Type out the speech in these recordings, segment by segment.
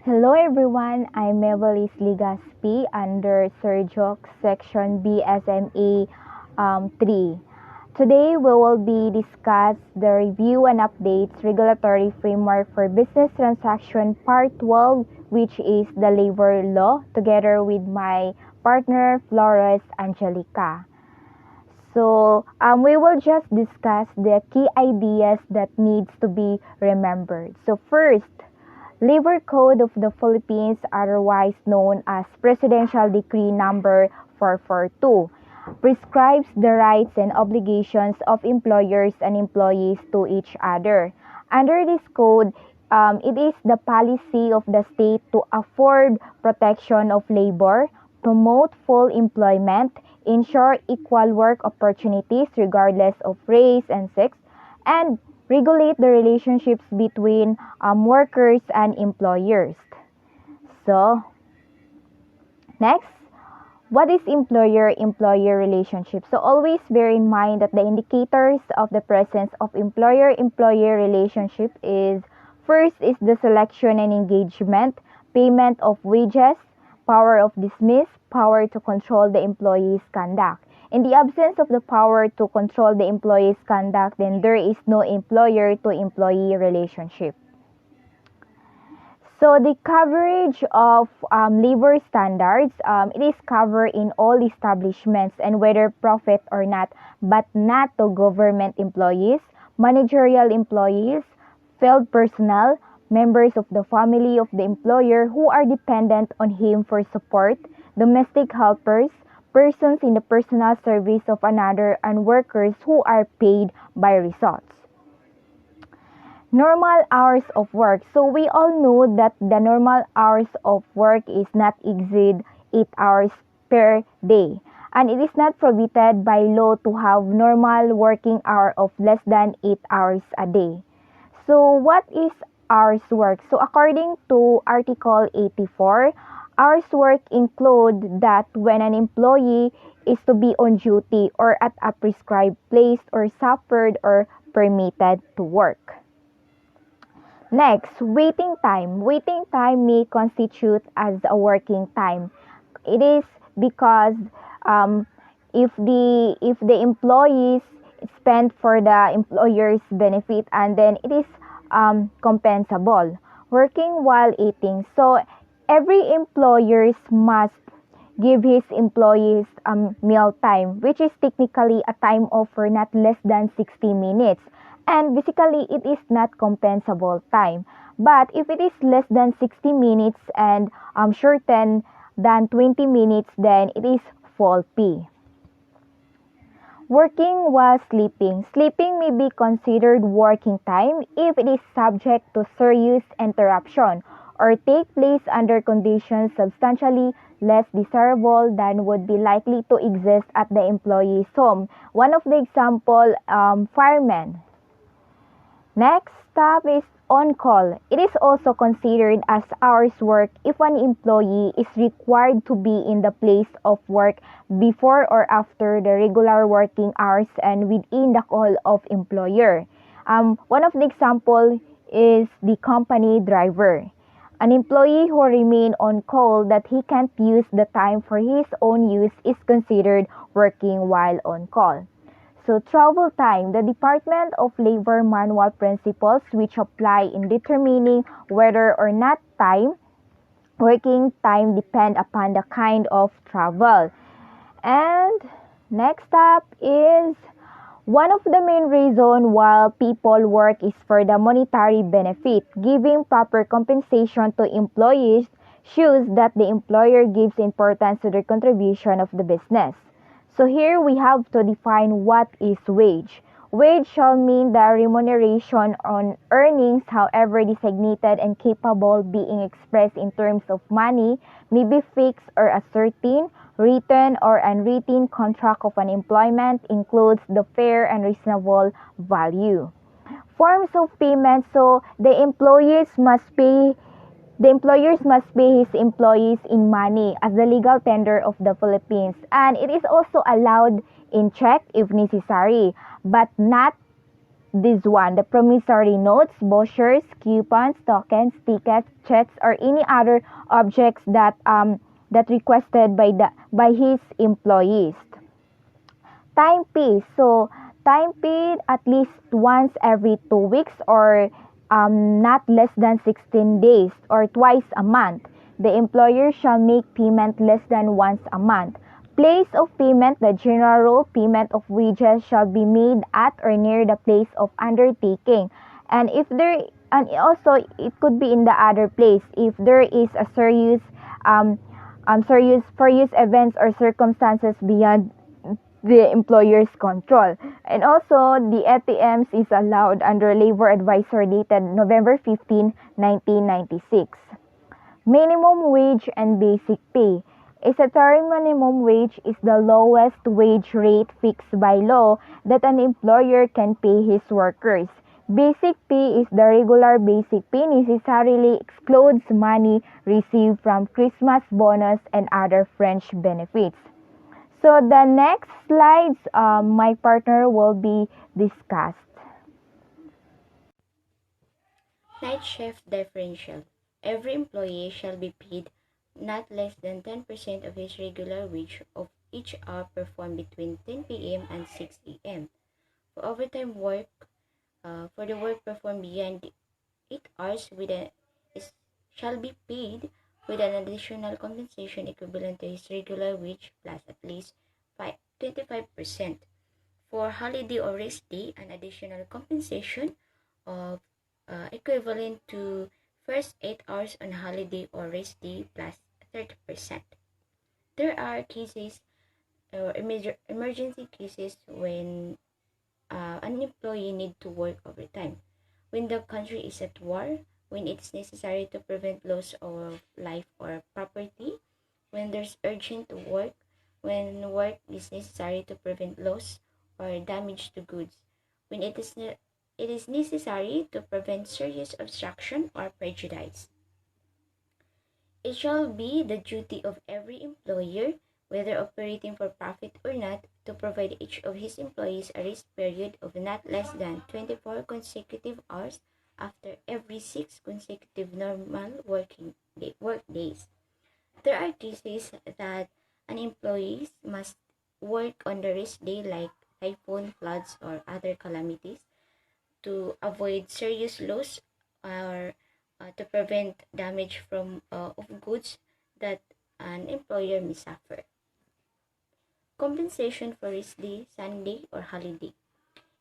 Hello everyone, I'm Mevelis Ligaspi under Sir Joke Section BSMA 3. Today we will be discuss the review and updates regulatory framework for business transaction part 12, which is the labor law, together with my partner Flores Angelica. We will just discuss the key ideas that needs to be remembered. So first, Labor Code of the Philippines, otherwise known as Presidential Decree Number 442, prescribes the rights and obligations of employers and employees to each other. Under this code, it is the policy of the state to afford protection of labor, promote full employment, ensure equal work opportunities regardless of race and sex, and regulate the relationships between workers and employers. So, next, what is employer-employer relationship? So always bear in mind that the indicators of the presence of employer-employer relationship is first is the selection and engagement, payment of wages, power of dismiss, power to control the employee's conduct. In the absence of the power to control the employee's conduct, then there is no employer-to-employee relationship. So the coverage of labor standards, it is covered in all establishments and whether profit or not, but not to government employees, managerial employees, field personnel, members of the family of the employer who are dependent on him for support, domestic helpers, persons in the personal service of another, and workers who are paid by results. Normal hours of work. So we all know that the normal hours of work is not exceed 8 hours per day. And it is not prohibited by law to have normal working hour of less than 8 hours a day. So what is hours work? So according to Article 84, hours work include that when an employee is to be on duty or at a prescribed place or suffered or permitted to work. Next, waiting time. Waiting time may constitute as a working time. It is because if the employees spend for the employer's benefit and then it is compensable. Working while eating. So every employers must give his employees meal time, which is technically a time offer not less than 60 minutes. And basically, it is not compensable time. But if it is less than 60 minutes and shorter than 20 minutes, then it is full pay. Working while sleeping. Sleeping may be considered working time if it is subject to serious interruption or take place under conditions substantially less desirable than would be likely to exist at the employee's home. One of the example, firemen. Next step is on-call. It is also considered as hours work if an employee is required to be in the place of work before or after the regular working hours and within the call of employer. One of the example is the company driver. An employee who remain on call that he can't use the time for his own use is considered working while on call. So travel time, the Department of Labor manual principles which apply in determining whether or not working time depend upon the kind of travel. And next up is one of the main reasons why people work is for the monetary benefit. Giving proper compensation to employees shows that the employer gives importance to the contribution of the business. So here we have to define what is wage. Wage shall mean the remuneration on earnings, however designated and capable being expressed in terms of money, may be fixed or a certain, written or unwritten contract of an employment includes the fair and reasonable value. Forms of payment, so the employers must pay his employees in money as the legal tender of the Philippines, and it is also allowed in check if necessary, but not this one: the promissory notes, vouchers, coupons, tokens, tickets, checks, or any other objects that requested by his employees. Time pay. So time paid at least once every 2 weeks, or not less than 16 days, or twice a month. The employer shall make payment less than once a month. Place of payment: the general rule, payment of wages shall be made at or near the place of undertaking. And if there and also it could be in the other place if there is a serious events or circumstances beyond the employer's control. And also, the ATMs is allowed under Labor Advisor dated November 15, 1996. Minimum wage and basic pay. A statutory minimum wage is the lowest wage rate fixed by law that an employer can pay his workers. Basic pay is the regular basic pay, necessarily excludes money received from Christmas bonus and other fringe benefits. So the next slides, my partner will be discussed. Night shift differential. Every employee shall be paid not less than 10% of his regular wage of each hour performed between 10 p.m. and 6 a.m. For overtime work, for the work performed beyond 8 hours shall be paid with an additional compensation equivalent to his regular wage plus at least 25%. For holiday or rest day, an additional compensation of equivalent to first 8 hours on holiday or rest day plus 30%. There are cases or emergency cases when an employee need to work overtime. When the country is at war, when it's necessary to prevent loss of life or property, when there's urgent work, when work is necessary to prevent loss or damage to goods, when it is necessary to prevent serious obstruction or prejudice. It shall be the duty of every employer, whether operating for profit or not, to provide each of his employees a rest period of not less than 24 consecutive hours after every 6 consecutive normal work days. There are cases that an employee must work on the rest day, like typhoon, floods, or other calamities, to avoid serious loss or to prevent damage of goods that an employer may suffer. Compensation for rest day, Sunday, or holiday.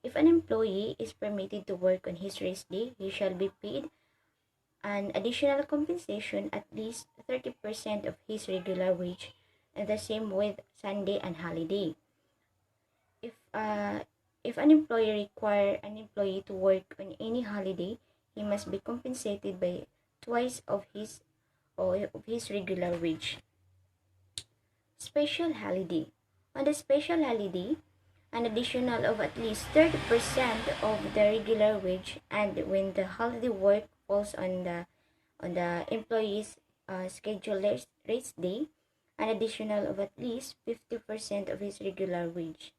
If an employee is permitted to work on his rest day, he shall be paid an additional compensation at least 30% of his regular wage, and the same with Sunday and holiday. If an employer require an employee to work on any holiday, he must be compensated by twice of his regular wage. Special holiday. On the special holiday, an additional of at least 30% of the regular wage, and when the holiday work falls on the employee's scheduled rest day, an additional of at least 50% of his regular wage.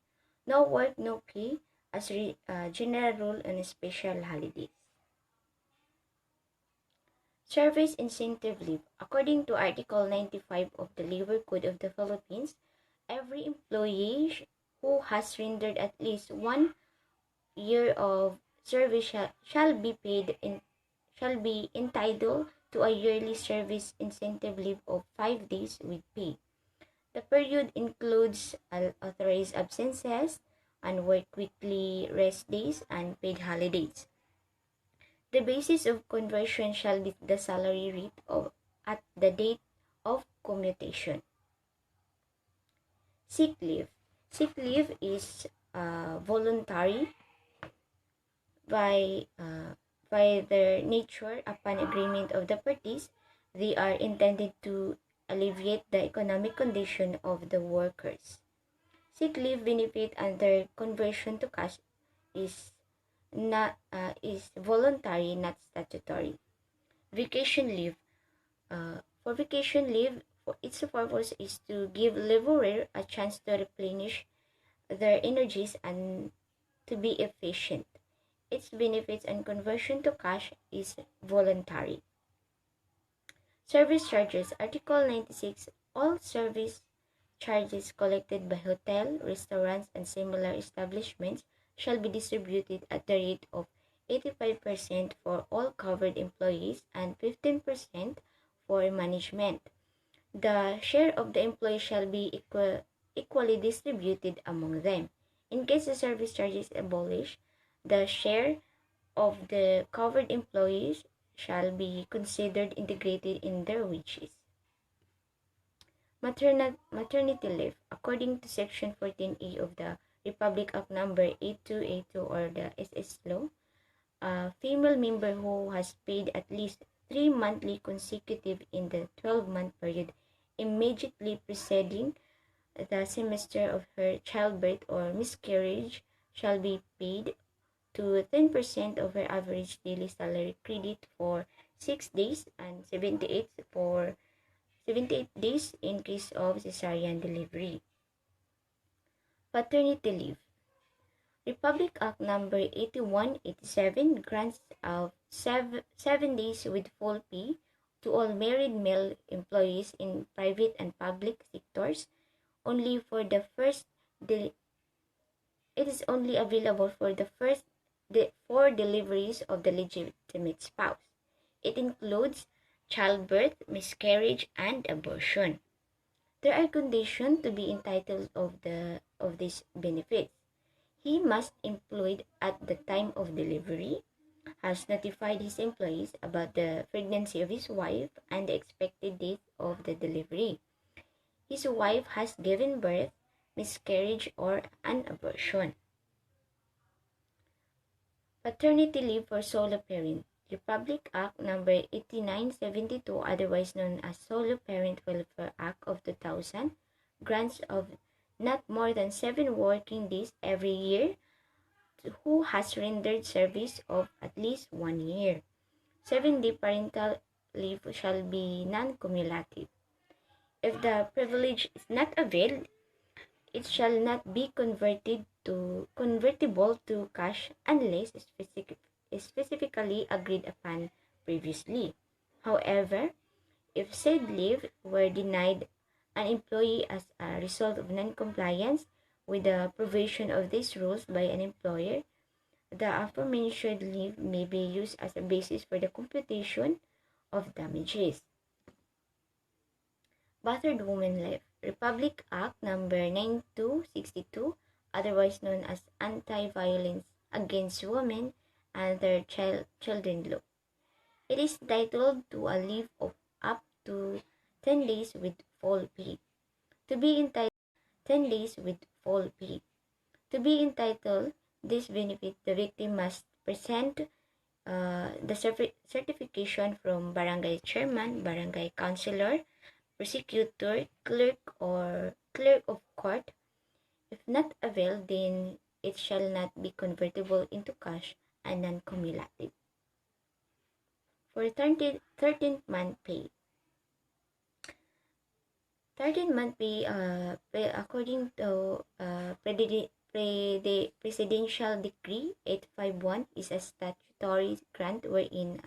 No work, no pay, as general rule on special holidays. Service incentive leave. According to Article 95 of the Labor Code of the Philippines, every employee who has rendered at least 1 year of service shall be entitled to a yearly service incentive leave of 5 days with pay. The period includes authorized absences, unworked weekly rest days, and paid holidays. The basis of conversion shall be the salary rate at the date of commutation. Sick leave. Sick leave is voluntary by their nature. Upon agreement of the parties, they are intended to alleviate the economic condition of the workers. Sick leave benefit under conversion to cash is voluntary, not statutory. Vacation leave. For vacation leave, its purpose is to give laborer a chance to replenish their energies and to be efficient. its benefits and conversion to cash is voluntary. Service charges. Article 96. All service charges collected by hotel, restaurants, and similar establishments shall be distributed at the rate of 85% for all covered employees and 15% for management. The share of the employees shall be equally distributed among them. In case the service charge is abolished, the share of the covered employees shall be considered integrated in their wages. Maternity leave. According to Section 14A of the Republic Act Number 8282 or the SS Law, a female member who has paid at least 3 monthly consecutive in the 12-month period immediately preceding the semester of her childbirth or miscarriage shall be paid to 10% of her average daily salary credit for 6 days and 78 days in case of cesarean delivery. Paternity leave. Republic Act Number 8187 grants out 7 days with full pay to all married male employees in private and public sectors only for the first it is only available for the first four deliveries of the legitimate spouse. It includes childbirth, miscarriage, and abortion. There are conditions to be entitled of these benefits. He must employed at the time of delivery, has notified his employees about the pregnancy of his wife and the expected date of the delivery. His wife has given birth, miscarriage, or an abortion. Paternity leave for solo parent. Republic Act Number 8972, otherwise known as Solo Parent Welfare Act of 2000, grants of not more than 7 working days every year to who has rendered service of at least 1 year. 7-day parental leave shall be non-cumulative. If the privilege is not availed, it shall not be convertible to cash unless specifically agreed upon previously. However, if said leave were denied an employee as a result of non-compliance with the provision of these rules by an employer, the aforementioned leave may be used as a basis for the computation of damages. Battered woman leave. Republic Act Number 9262, otherwise known as Anti-Violence Against Women and Their Children Law. It is entitled to a leave of up to 10 days with full pay. To be entitled 10 days with full pay. To be entitled this benefit, the victim must present the certification from barangay chairman, barangay councilor, prosecutor, clerk of court. If not availed, then it shall not be convertible into cash and non-cumulative. For 13th month pay. 13th month pay, according to Presidential Decree 851, is a statutory grant wherein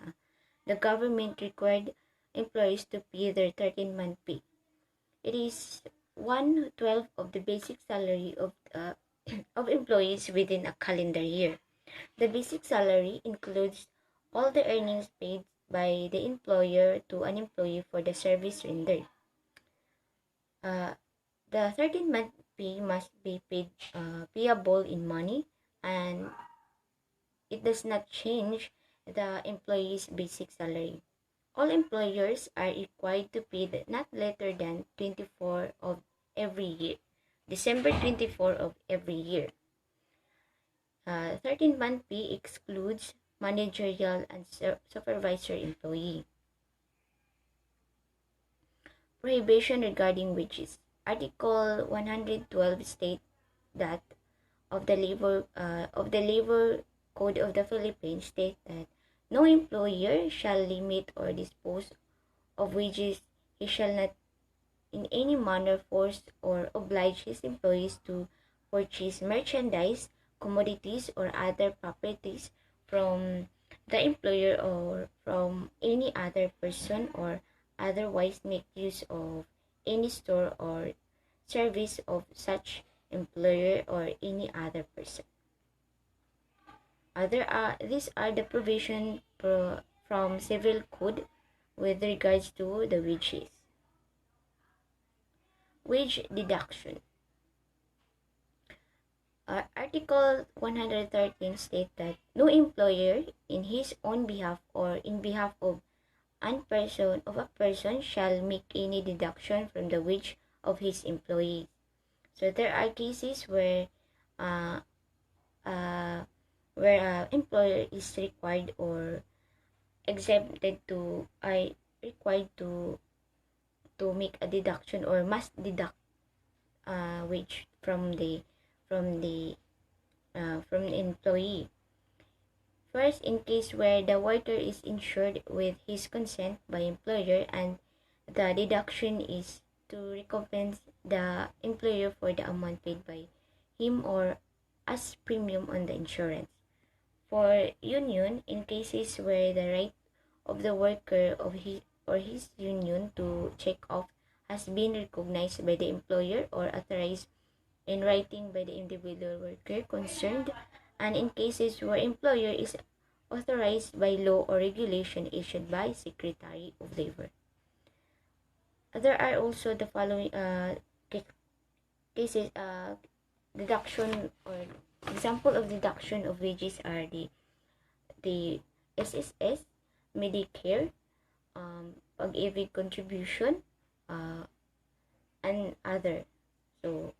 the government required employees to pay their 13th month pay. It is 1/12 of the basic salary of of employees within a calendar year. The basic salary includes all the earnings paid by the employer to an employee for the service rendered. The 13th month pay must be payable in money, and it does not change the employee's basic salary. All employers are required to pay not later than 24 of every year, December 24 of every year. 13th month pay excludes managerial and supervisor employee. Prohibition regarding wages. Article 112 states that of the labor code of the Philippines state that no employer shall limit or dispose of wages. He shall not in any manner force or oblige his employees to purchase merchandise, commodities, or other properties from the employer or from any other person, or otherwise make use of any store or service of such employer or any other person. These are the provision from civil code with regards to the wages. Wage deduction. Article 113 states that no employer in his own behalf or in behalf of a person shall make any deduction from the wage of his employees. So there are cases uh, where employer is required or exempted to required to make a deduction or must deduct wage from the from the employee. First, in case where the worker is insured with his consent by employer and the deduction is to recompense the employer for the amount paid by him or as premium on the insurance. For union, in cases where the right of the worker of his union to check off has been recognized by the employer or authorized in writing by the individual worker concerned, and in cases where employer is authorized by law or regulation issued by Secretary of Labor. There are also the following cases deduction or example of deduction of wages are the SSS, Medicare, pag-ibig contribution, and other. So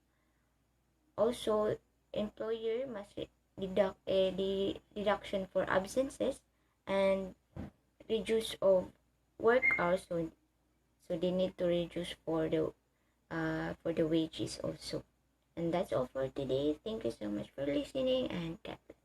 also employer must deduct the deduction for absences and reduce of work hours, so they need to reduce for the wages also. And that's all for today. Thank you so much for listening, and God bless.